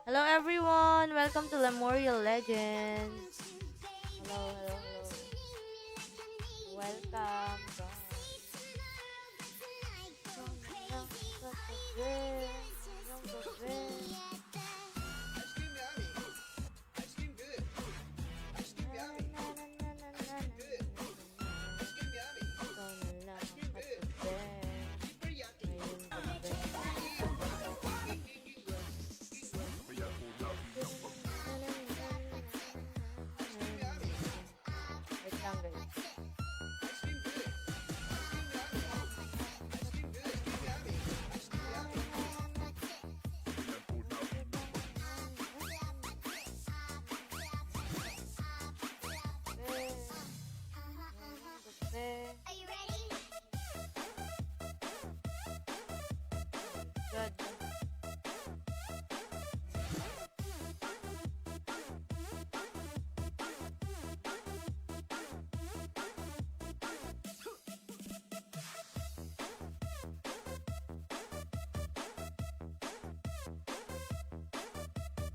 Hello everyone! Welcome to Memorial Legends. Hello. Welcome, guys. Wait lang guys. Good.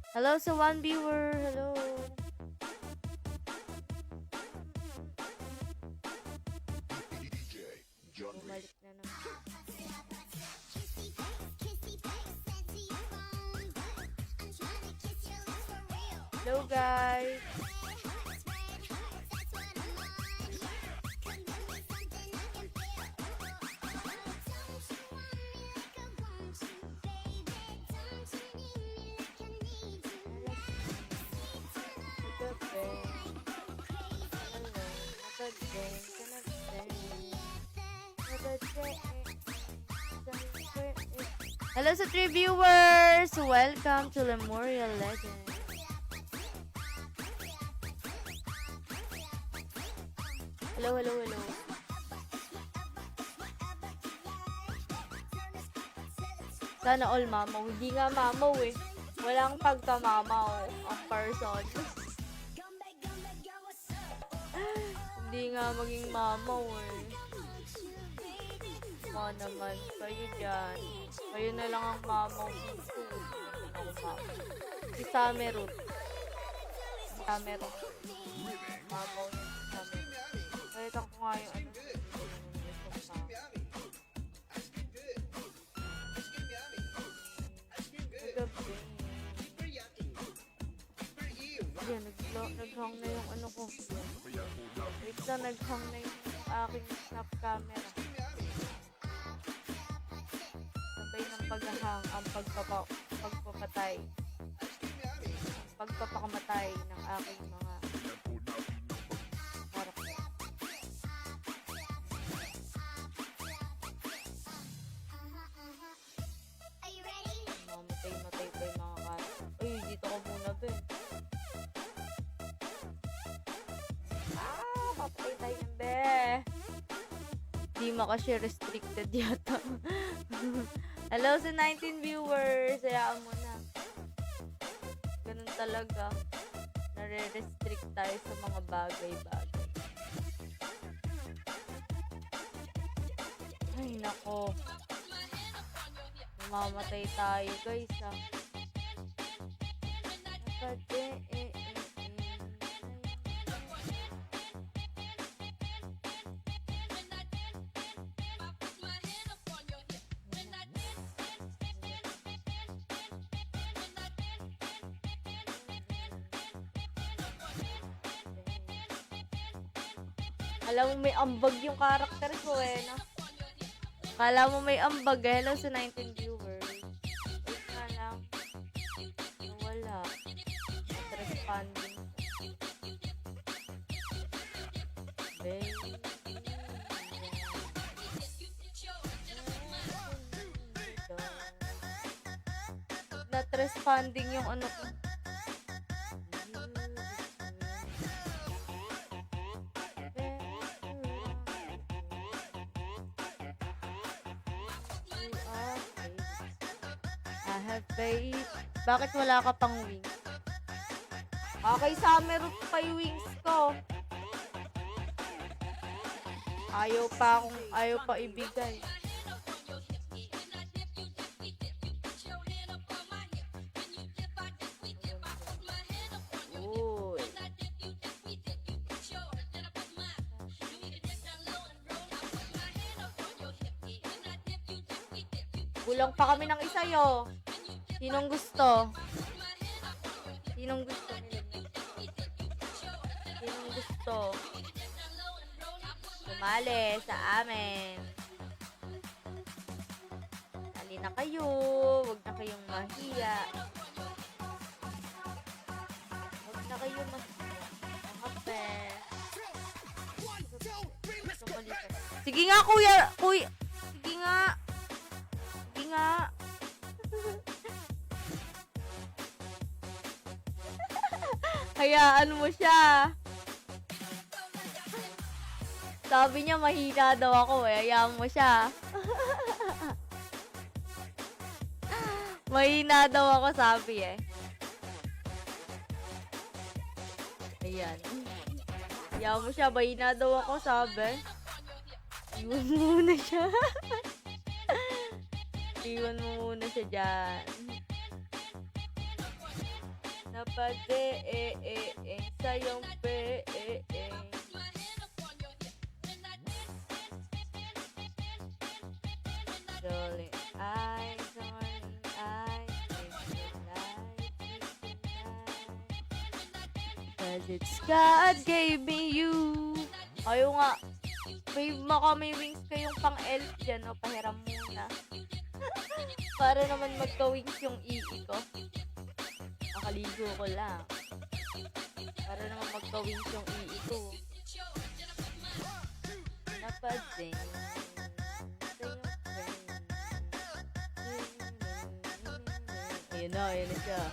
Hello sa one viewer. Hello. Bumalik na naman. Hello guys. Hello sa 3 viewers! Welcome to Memorial Legends. Hello. Sana all mamaw. Hindi nga mamaw eh. Walang pagkamamaw ang person. Hindi nga maging mamaw eh. Mga naman, kayo dyan. Kayo na lang ang mamaw dito. Ako mamaw. Si Samerut. Mamaw niya si Samerut. Kalitan ko nga yung ano. Yan, naghang na yung ano ko. Wait na, naghang na yung aking snap camera. Sabay ng paghahang ang pagpapatay. Pagpapakamatay ng aking mga karakter. Mamatay pa yung mga karakter. Uy, dito ko muna ba eh. Papatay tayo ng be. Di makashare, restricted yata. Hello sa 19 viewers. Hayaan mo na. Ganun talaga. Nare-restrict tayo sa mga bagay-bagay. Ay, nako. Mamamatay tayo, guys, ah. Alam mo may ambag yung karakter ko eh, no? Kala mo may ambag eh. Hello sa 19 viewers. Wait nga lang. Wala. At responding. Baby. Not responding yung ano ko. Faith. Bakit wala ka pang wings? Okay, Samerut pa yung wings ko. Ayaw pa ibigay. Kulang pa kami ng isa yo. Sinong gusto? Sinong gusto? Sinong gusto? Sumali sa amin. Sali na kayo. Huwag na kayong mahiya. Huwag na kayong mahiya. Kape. Sige nga, kuya. Sige nga. Sige nga. Hayaan mo siya. Sabi niya mahina daw ako eh. Hayaan mo siya. Mahina daw ako sabi eh. Ayan. Hayaan mo siya. Mahina daw ako sabi. Iwan mo muna siya. Iwan mo muna siya dyan. Napade sayong Darling, eyes on eyes, cause it's God gave me you. Ayaw nga. May wings kayong pang elf dyan, o pahiram muna. Para naman magka-wings yung ii ko. Nakaligo ko lang. Para naman magka-wings yung ii ko. Napading ayun na siya.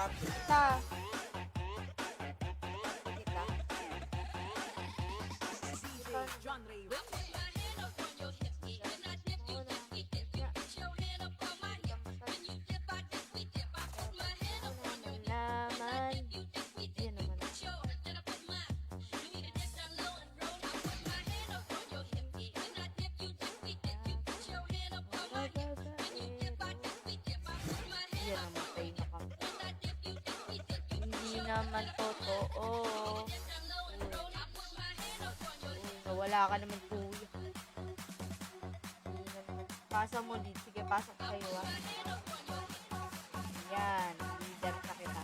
Kita. Naman totoo. Wala ka naman kuya. Pasa mo dito. Sige, pasok kayo ah. Yan. Leader na kita.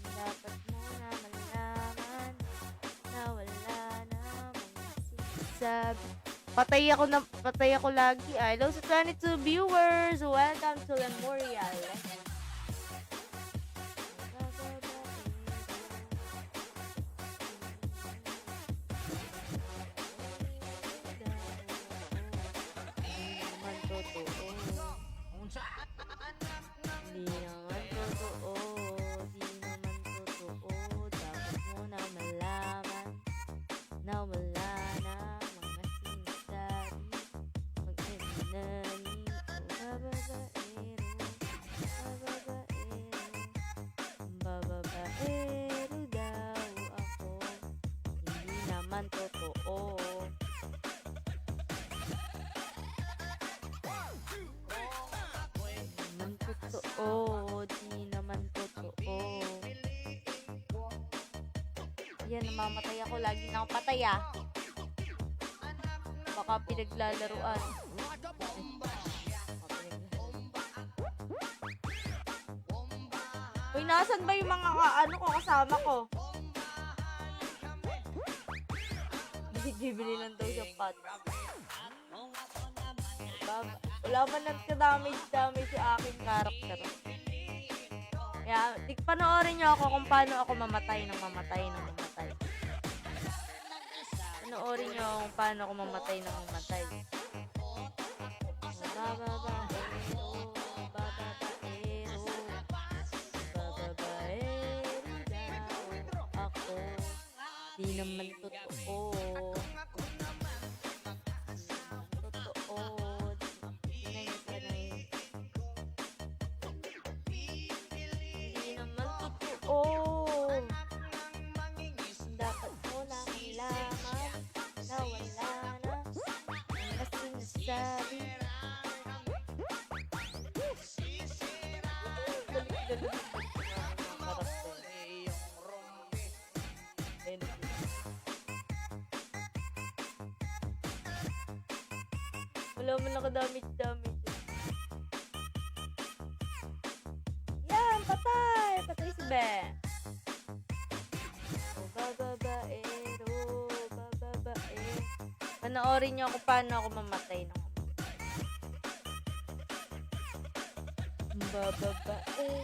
Dapat mo na malaman na wala namang sabi. Patay ako lagi. Hello sa 22 viewers. Welcome to Memorial. Di naman totoo. Dapat mo na malaman na wala na babaero daw ako, hindi naman totoo. Di naman totoo. Yan, namamatay ako. Lagi na akong patay ah. Baka pinaglalaruan. Uy, nasan ba yung mga kasama ko? Bibili lang daw siya pot. Wala ba nagka-damage si aking character? Kaya, panoorin nyo ako kung paano ako mamatay. Panoorin nyo kung paano ako mamatay. Di naman totoo. Di naman totoo. Dapat mo na kailangan na wala na Ganun yung karakter. Ayun. Wala mo nakadamage-damage. Yan! Patay! Patay si Ben. Bababaero, bababae. Panoorin niyo kung paano ako mamatay ng bababae.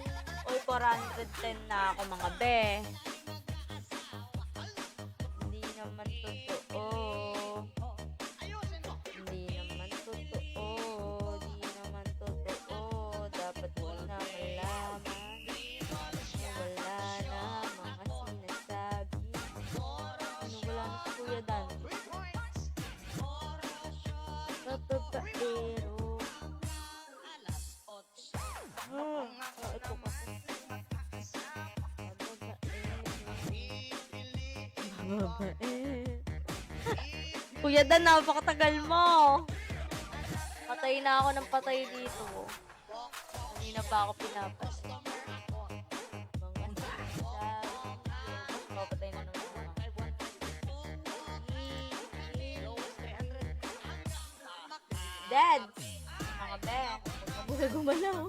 Oy, 410 na ako mga be. Hindi naman totoo. Hindi naman totoo. Hindi naman totoo. Dapat mo na malaman na wala na mga sinasabi. Ano wala na si Kuya Dan? Bababaero. Ito kasi. Kuya Dan, napakatagal mo. Patay na ako ng patay dito. Kanina pa ako pinapatay. Mga papatay na naman ako. Dead! Mga ben. Gumalaw.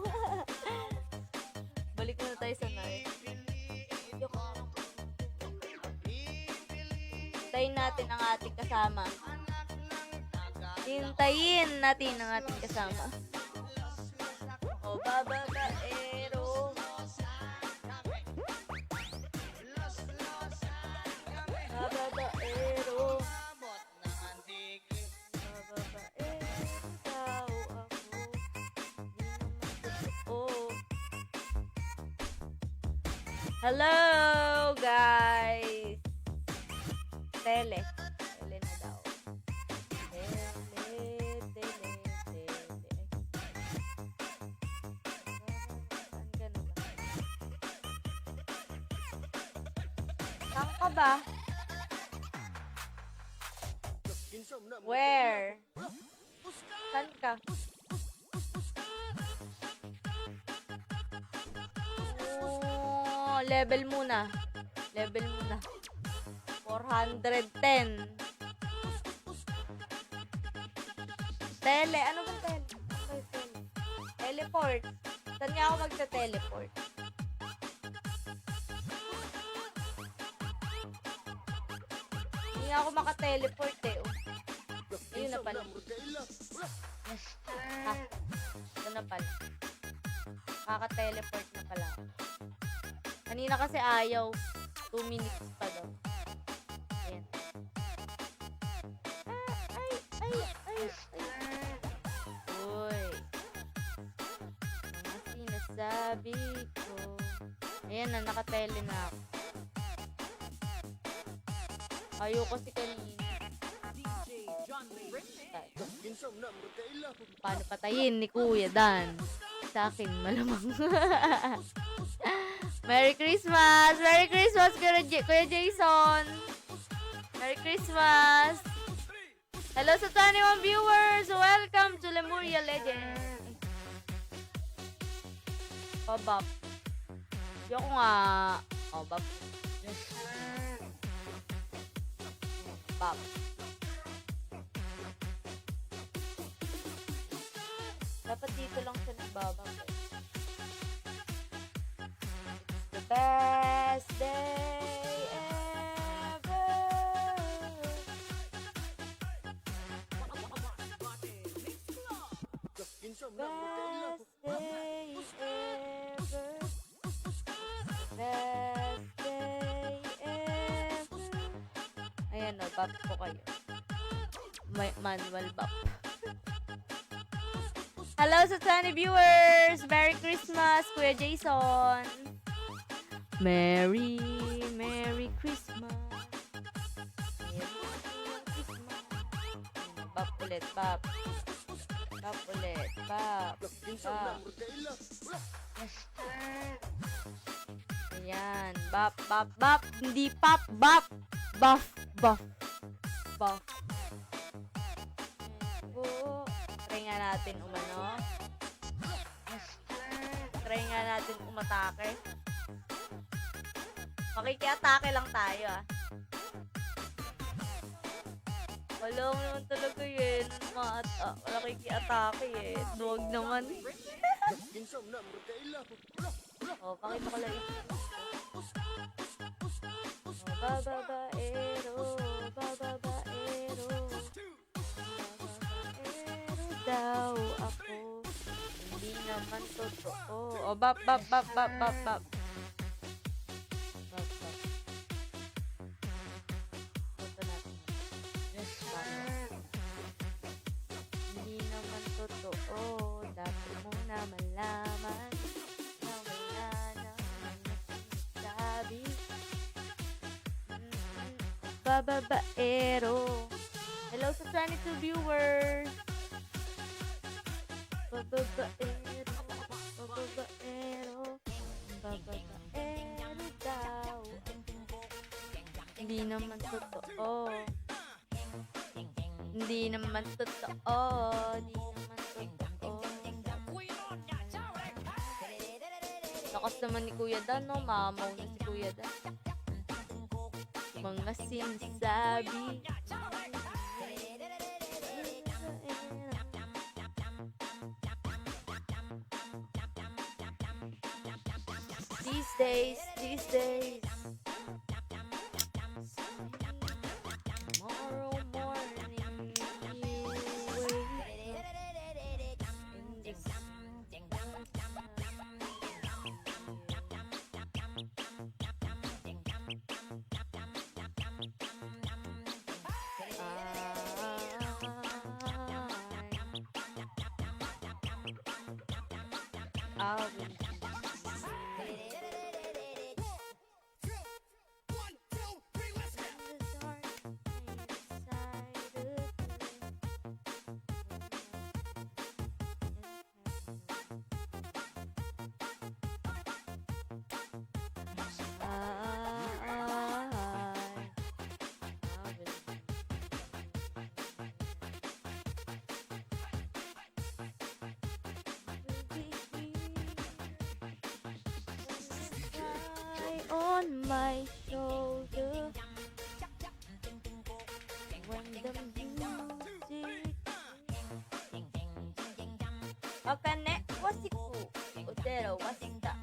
Balik na tayo sa night. Hintayin natin ang ating kasama. Hintayin natin ang ating kasama. O, bababaero. Bababaero. Hello, guys! Tele na daw. Tele. Saan ba? Saan ka ba? Where? Saan ka? Level muna. 410. Tele. Ano ba tele? Teleport. Saan nga ako magsa-teleport? Hindi nga ako maka-teleport eh. Ayun na pala. Ha? Ito na pala. Kaka-teleport na pala. Kanina kasi ayaw. 2 minutes pa daw. Ayan. Ay. Uy. Mga sinasabi ko. Ayan na, nakatele na ako. Ayaw kasi kanina. Paano patayin ni Kuya Dan? Sa akin, malamang. Merry Christmas! Merry Christmas, Kuya Jason! Merry Christmas! Hello sa 21 viewers! Welcome to Lemuria Legends! Bop. Yoko nga. Oh, bop. Bop. Dapat dito lang siya nagbabang. The best day ever. Best day ever. Best day ever. Ayan o, bop po kayo. Manual bop. Hello sa 20 viewers! Merry Christmas, Kuya Jason! Merry Christmas! Merry Christmas! Bop ulit, bop. Bop ulit, bop. Bop. Ayan, bop, bop, bop. Hindi pop, bop. Buff, buff. Buff. Try nga natin umano. Try nga natin natin umatake. Makikiatake lang tayo ah. Wala mo naman talaga yun. Nakikiatake eh. Huwag naman. Oh, pakita ko lang yung bababaero, bababaero, bababaero daw ako. Hindi naman totoo. Oh, bap. Hindi naman totoo. Dapat mo na malaman na wala naman nasabi. Bababaero. Hello sa 22 viewers. Bababaero. Bababaero. Bababaero daw. Hindi naman totoo. Hindi naman totoo. Hindi naman totoo. Lakas naman ni Kuya Dan, no? Mamaw na si Kuya Dan. Mga sinasabi. These days. Tomorrow morning, you wait in the I will on my shoulder when the music Okane wasiku Utero wasita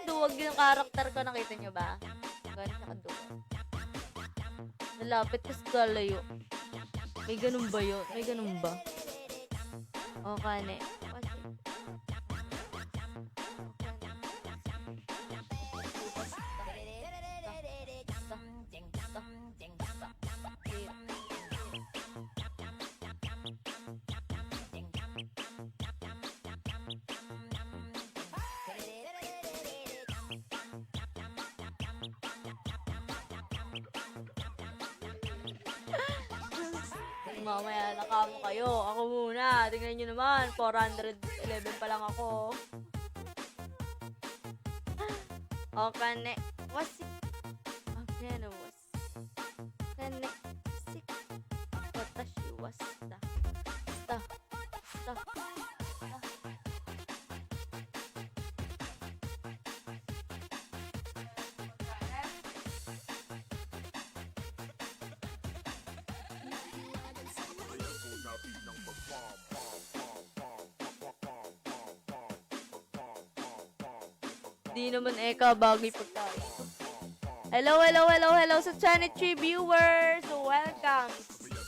duwag yung karakter ko, nakita nyo ba? Gano'n siya kaduwag. Malapit kasi kalayo. May ganun ba yun? May ganun ba? O, kane. Mamaya nakamo kayo. Ako muna. Tingnan nyo naman. 411 pa lang ako. O, kane. Wasik. Kane was. Kane. Wasik. Watashi wasta. Sta. Di naman eka bagay pagkain. Hello sa Channel 3 viewers. So, welcome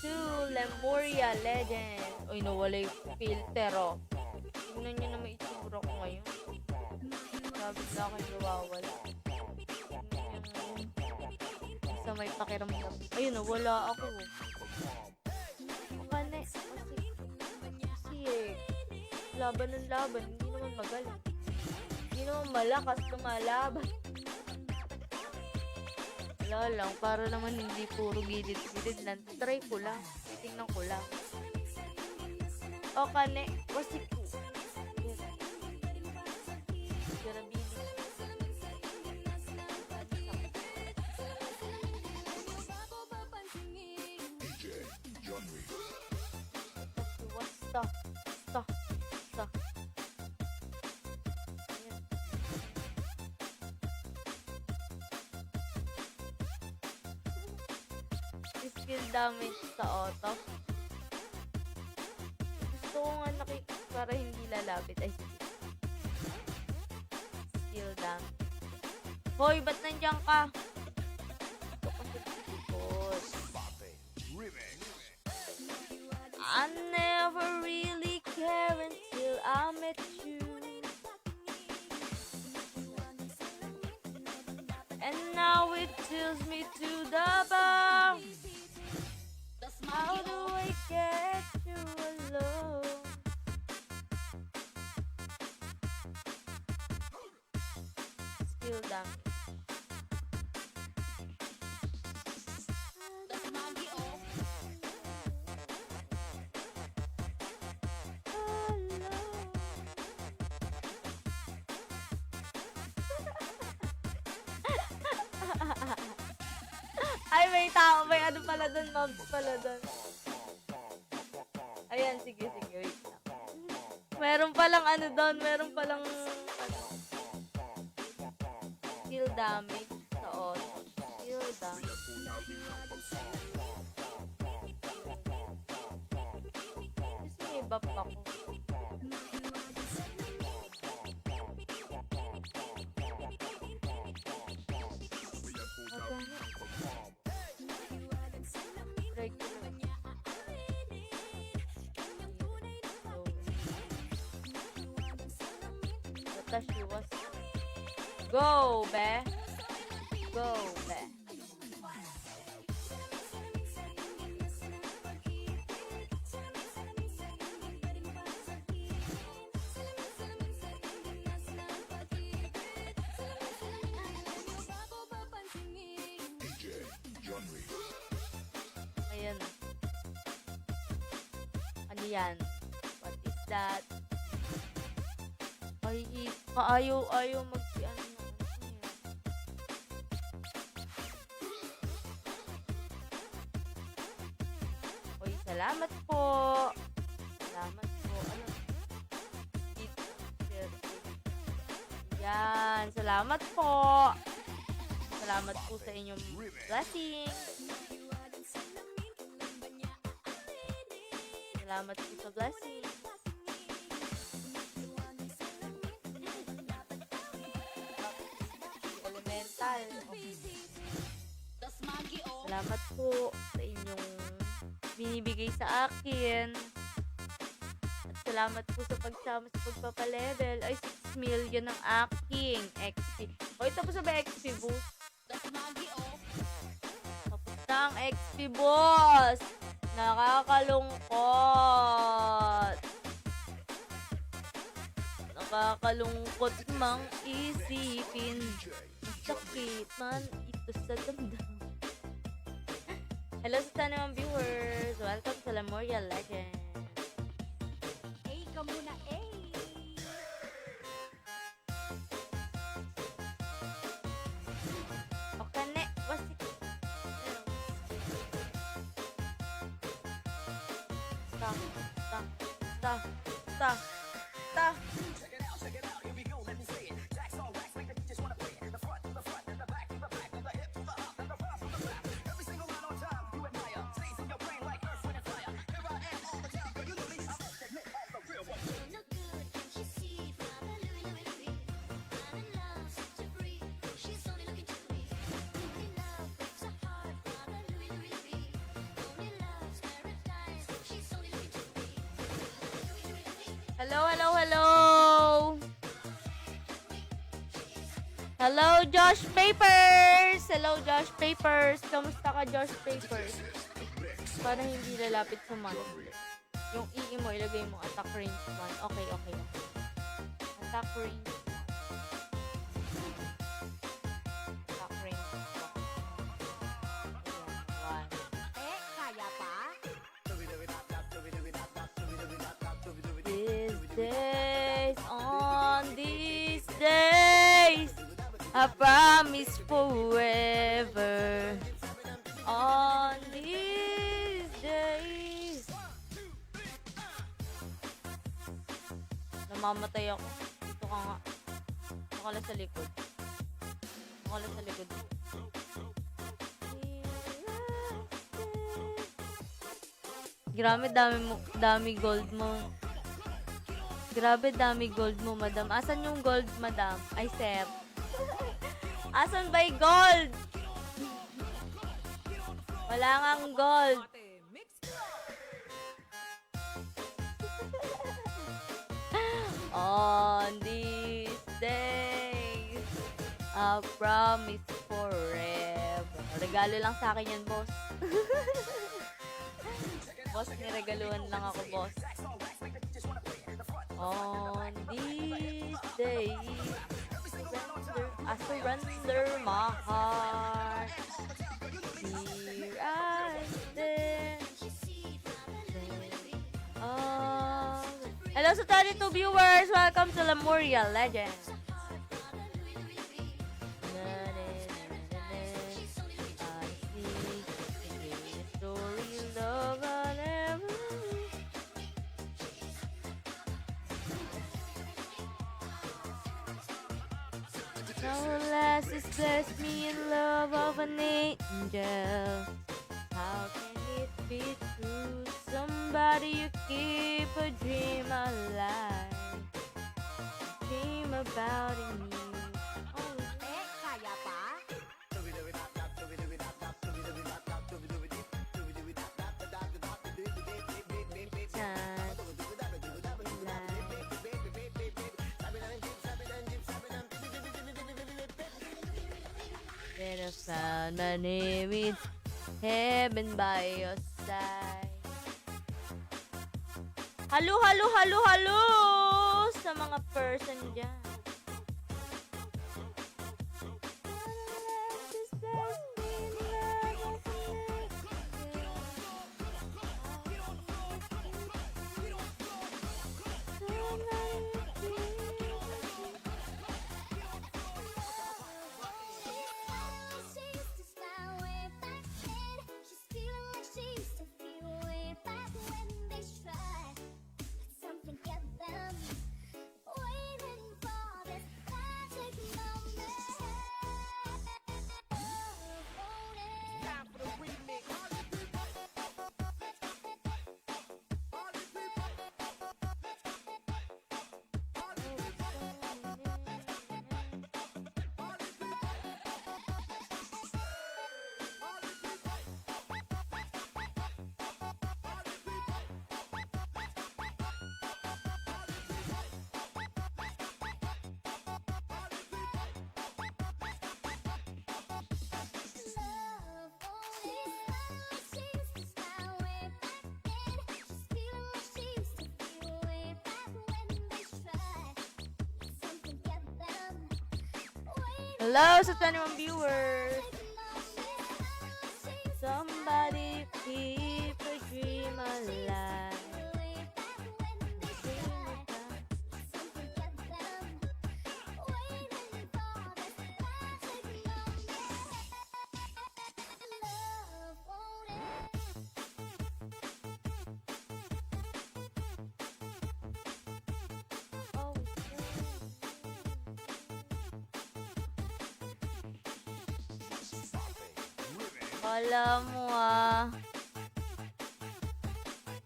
to Lemuria Legends. Uy, nawala yung filter, oh. Tingnan nyo naman itsura ko ngayon. Sabi na ako yung nawawala. Sa may pakiramdam. Ayun, nawala ako. Kasi laban ng laban. Hindi naman magaling. Hindi naman malakas lumalaban. Wala lang, para naman hindi puro gilid-gilid lang. Try ko lang. Titingnan ko lang. O, kane. Wasiku. Basta. Basta. Basta. Ayan. Skill damage sa auto. Gusto ko nga para hindi lalapit. Ay, sige. Skill damage. Hoy, ba't nandiyan ka? Ito kasi tikot. I never really care until I met you. And now it chills me to the bone. How do I get you alone? Skill damage. Ay, may tao. May ano pala doon, mobs pala doon. Ayan, sige, wait lang. Meron palang ano doon, meron palang ano, skill damage sa auto. Skill damage. Kasi may buff ako. She was go be ayan. Ano yan? What is that? Ay, ayaw mag-ano na. Oy, salamat po. Salamat po. Ano? Dito. Yan. Salamat po. Salamat po sa inyong blessing. Salamat po sa blessing. Salamat po sa inyong binibigay sa akin. At salamat po sa pagsama sa pagpapalevel. Ay, 6 million ang aking XP. O, tapos na ba XP boost? Tapos na ang XP boss. Nakakalungkot. Nakakalungkot mang isipin. Sakit man ito sa damdamin. Hello sa tanong viewers. Welcome sa Lemuria Legend. Hey ka muna, hey! Okay, ne. Wasik. Ta. Hello. Hello, Josh Papers. Kamusta ka, Josh Papers? Para hindi lalapit sa monster. Yung EE mo, ilagay mo attack range 1. Okay. Attack range 1. Kaya pa? These days, I promise forever. On these days. mamamatay ako. Ito ka nga. Ito ka lang sa likod. Ito ka lang sa likod. Grabe, dami gold mo. Grabe, dami gold mo, madam. Asan yung gold, madam? Ay, sir. Asan ba yung gold? Wala ngang gold. On these days, I promise forever. Regalo lang sa akin yan, boss. Boss, niregaluhan lang ako, boss. On these days, I surrender my heart. Here I stand. Hello sa 32 viewers! Welcome to Lemuria Legends! No less is blessed me in love of an angel. How can it be true? Somebody you keep a dream alive. Dream about in you. Oh, Kaya pa? Then I found my name in heaven by your side. Halo, halo, halo, halo sa mga person dyan. Hello sa 21 viewers. Somebody keep a dream alive.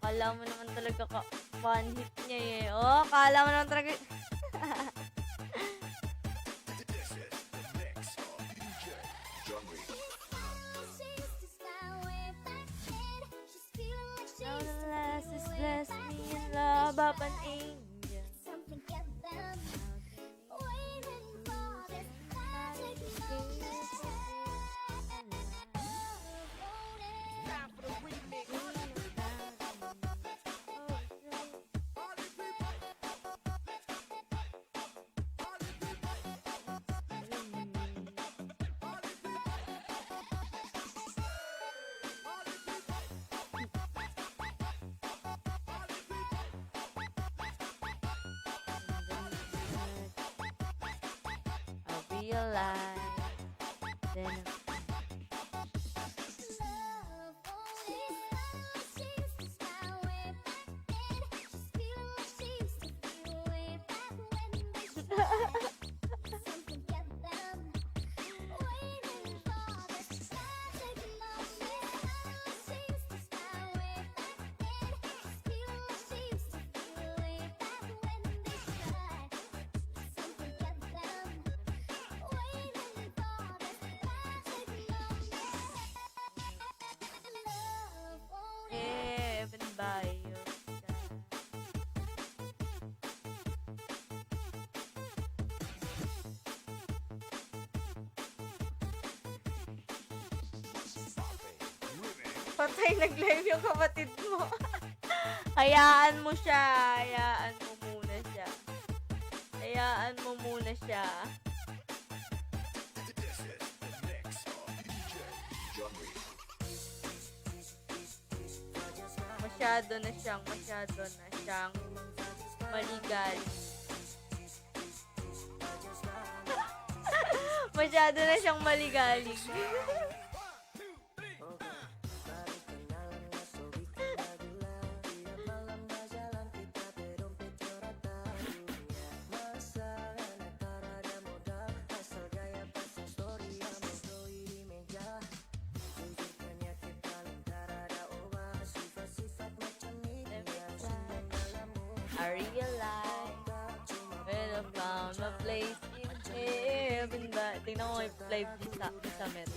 Kala mo naman talaga fan hit niya eh. Oh, kala mo naman talaga. Now the last is blessed me in love of an angel. Realize then Patay, nag-live yung kapatid mo. Hayaan mo siya. Hayaan mo muna siya. Hayaan mo muna siya. Masyado na siyang maligalig. Masyado na siyang maligalig. I realize when I found my place in heaven. Tingnan ko yung live ni Summer.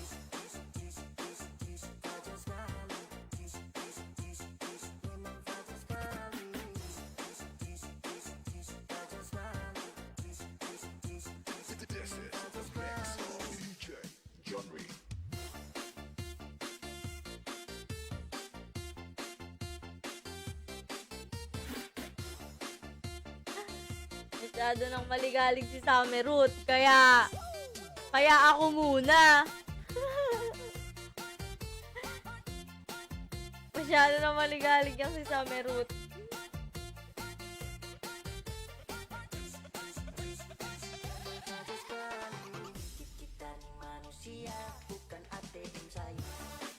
Masyado nang maligalig si Summerroot. Kaya ako muna. Masyado nang maligalig yan si Summerroot.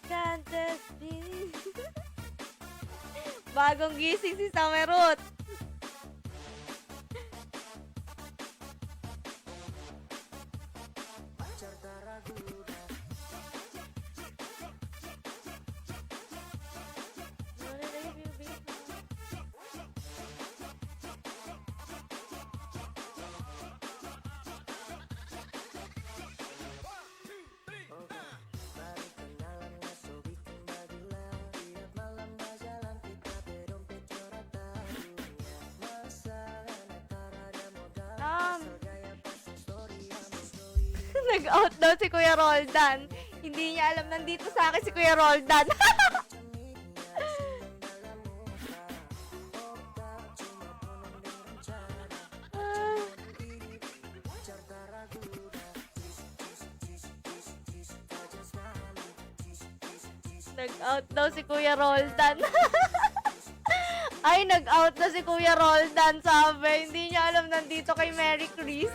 Can't be. Bagong gising si Summerroot. Nag-out daw si Kuya Roldan. Hindi niya alam nandito sa akin si Kuya Roldan. Nag-out daw si Kuya Roldan. Ay, nag-out na si Kuya Roldan, sabi. Hindi niya alam nandito kay Mary Chris.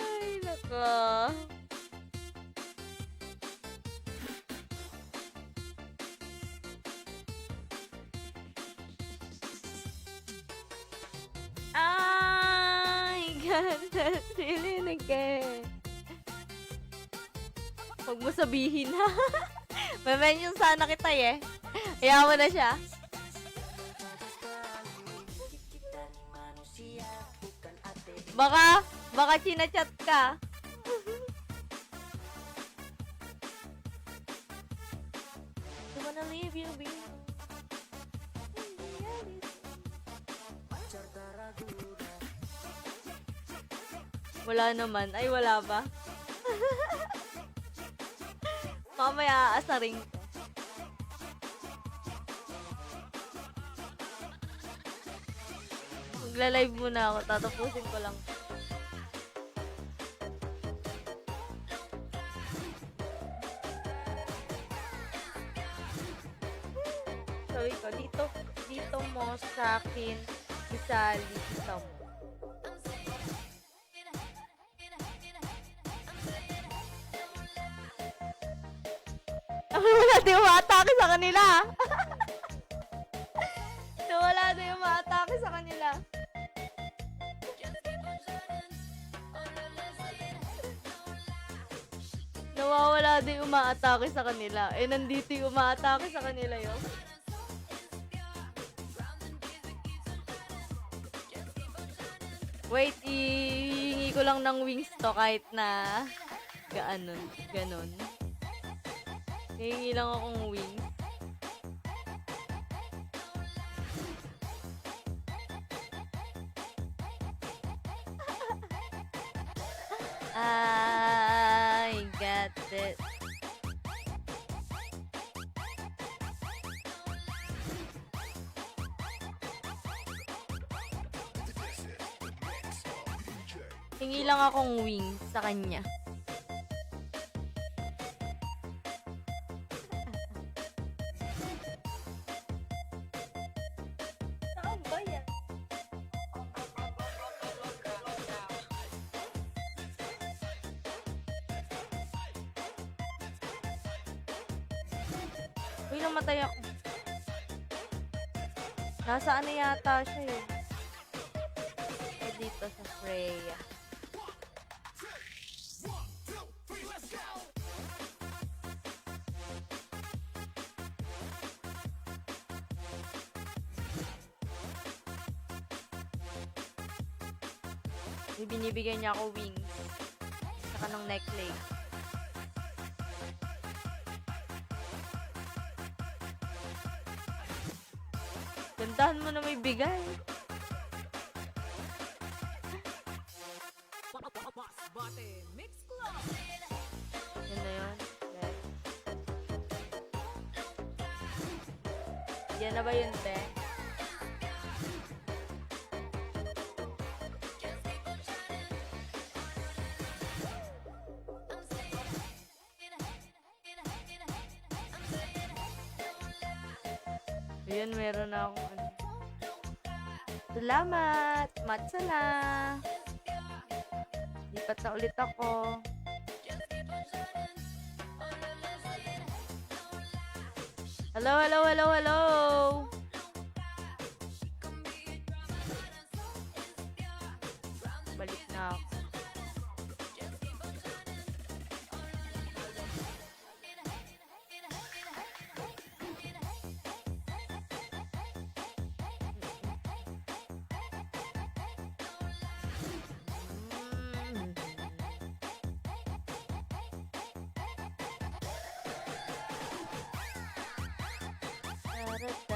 Ay, nako. Ay, ganda. Feeling again. Huwag mo sabihin, ha? May-mention sana kita, eh. Hayaan mo na siya. Baka chinachat ka. Don't wanna leave you behind. Wala naman. Ay, wala ba? Mamaya aasaring ko. Magla-live muna ako. Tatapusin ko lang. Sabi ko, dito mo sa akin isali isa mo. Wala din umaatake sa kanila. Wala din umaatake sa kanila. Nawawala din umaatake sa kanila. Eh, nandito yung umaatake sa kanila yun. Wait, ihingi ko lang ng wings to kahit na ganon. Hihingi lang akong wings. Ay, get it. Hingi lang akong wings sa kanya. Saan ba yan? Uy, namatay ako. Nasaan na yata siya eh. Eh, dito sa Freya. Binibigyan niya ako wings. Saka ng necklace. Gandahan mo na may bigay. Yun na yun. Yan na ba yun, te? Ayan, meron na akong ano. Salamat! Matcha na! Lipat na ulit ako. Hello, hello, hello, hello! Balik na ako.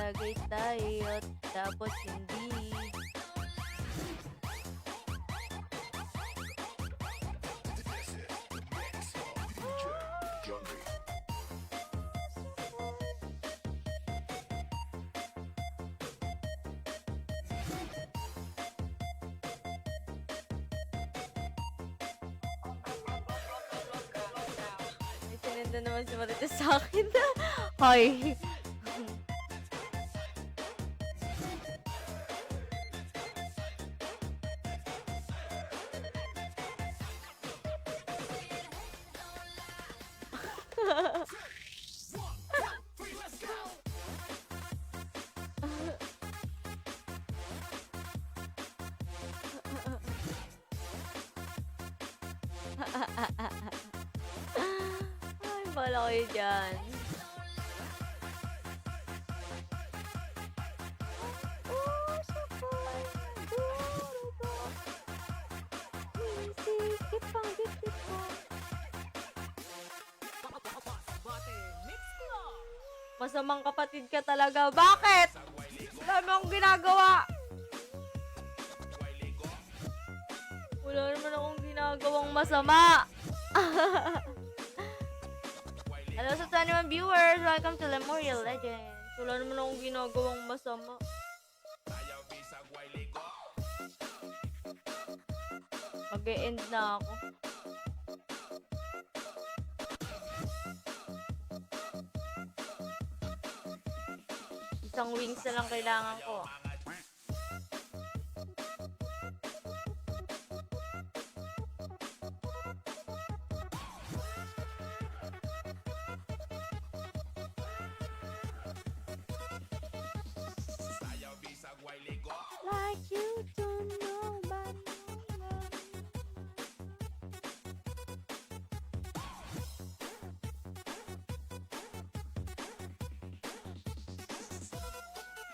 Tagay tayo, tapos hindi. May sinenda naman si Marites sa akin. Hoy! Ay, bala kayo dyan. Masamang kapatid ka talaga. Bakit? Dami akong ginagawa. Wala naman akong ginagawang masama. Hello sa 21 viewers. Welcome to Lemuria Legends. Wala naman akong ginagawang masama. Mag-e-end na ako. Isang wings na lang kailangan ko. Like you don't know about me.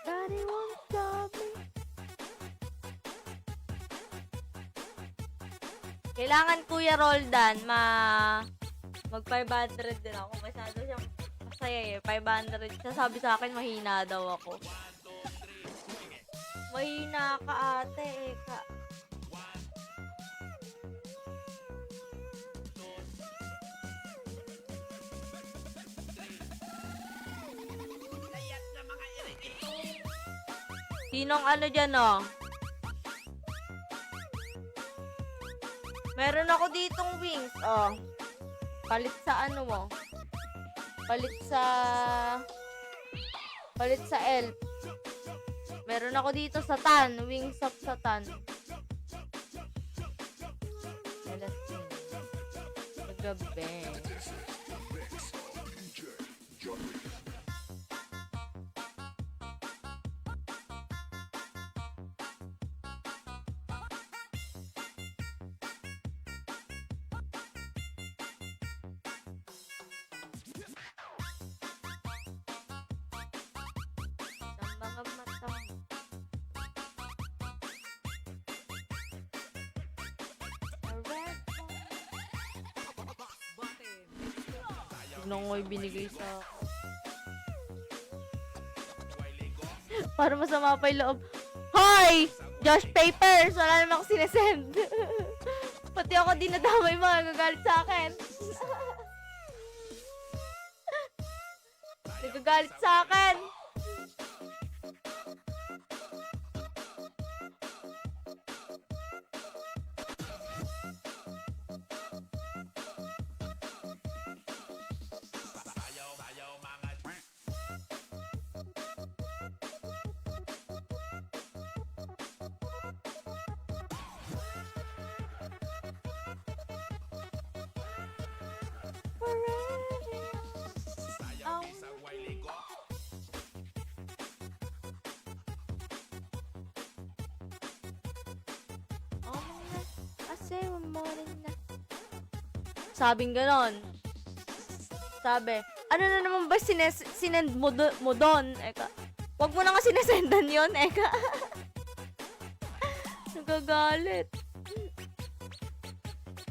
Daddy won't stop me. Kailangan Kuya Roldan mag 500 din ako. Masyado siyang masaya eh. 500. Sasabi sa akin mahina daw ako. Mahina ka ate eh ka. Sinong ano dyan, oh? Meron ako ditong wings, oh. Palit sa ano mo? Palit sa elf. Meron ako dito sa tan. Wings of Satan. Alas 5. Magabi. Ang mga mata mo. Tignan ko yung binigay sa akin. Para masama pa yung loob. Hoy! Josh Papers! Wala naman ako sinesend. Pati ako dinadamay mo. Nagagalit sa akin. Nagagalit sa akin. Sabing ganon. Sabi, ano na naman ba sinend mo doon? Eka, wag mo na nga sinesendan yun, Eka. Nagagalit.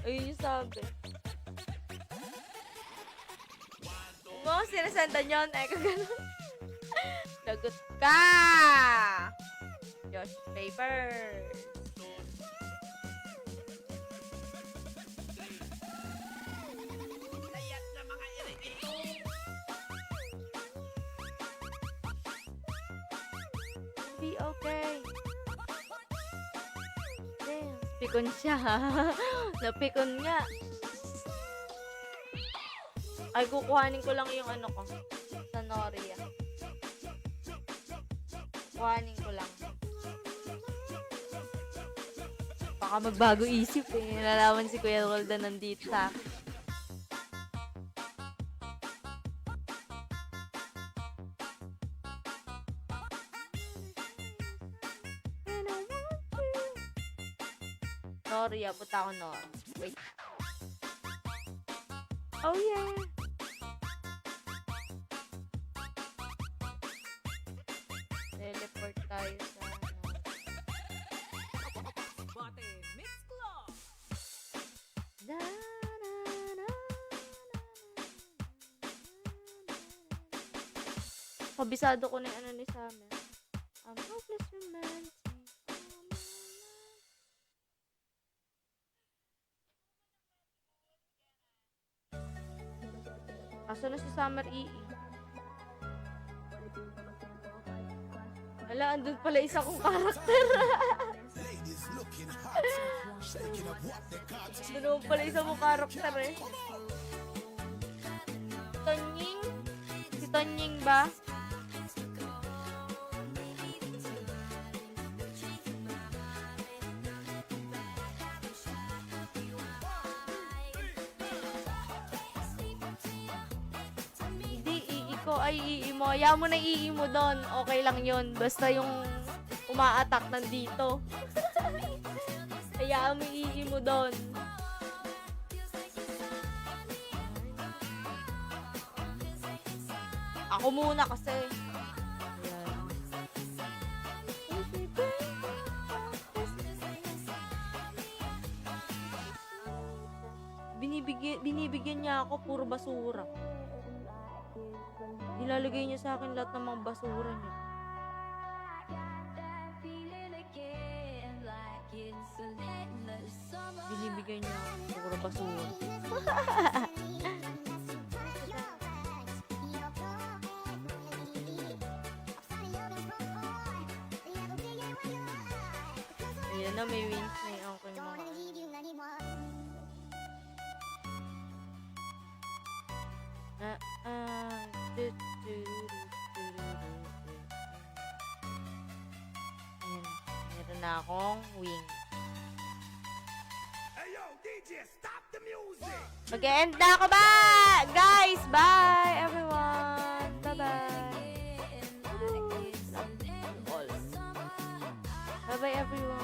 Ayun yung sabi. Wag mo sinesendan yun, Eka, ganon. Lagot ka! Josh Papers. Be okay. Damn. Pikon siya. Napikon nga. Ay, kukuhanin ko lang yung ano ko. Sa Noria. Kuhanin ko lang. Baka magbago isip eh. Nalalaman si Kuya Roldan nandito sa akin. Noria, punta ako Nor. Wait. Oh yeah. Teleport tayo sa Bate Mix Club. Kabisado ko na yung ano ni Summer. I'm hopeless romantic. Asa na si Summer EE? Wala, andun pala isa kong karakter. Andun pala isa kong karakter eh. Tonying? Si Tonying ba? Ay ii mo. Ayaw mo na ii mo doon. Okay lang yun. Basta yung uma-attack nandito. Ayaw mo ii mo doon. Ako muna kasi. Ayan. Binibigyan niya ako puro basura. Nilalagay niya sa akin lahat ng mga basura niya. Binibigyan niya puro basura. Yan na, may wings na yung aking mga. Ah, ah, du, du, du, du, du, du. Ayan, meron na akong wings. Mag-e-end na ako ba? Guys, bye everyone. Bye-bye. Bye-bye everyone.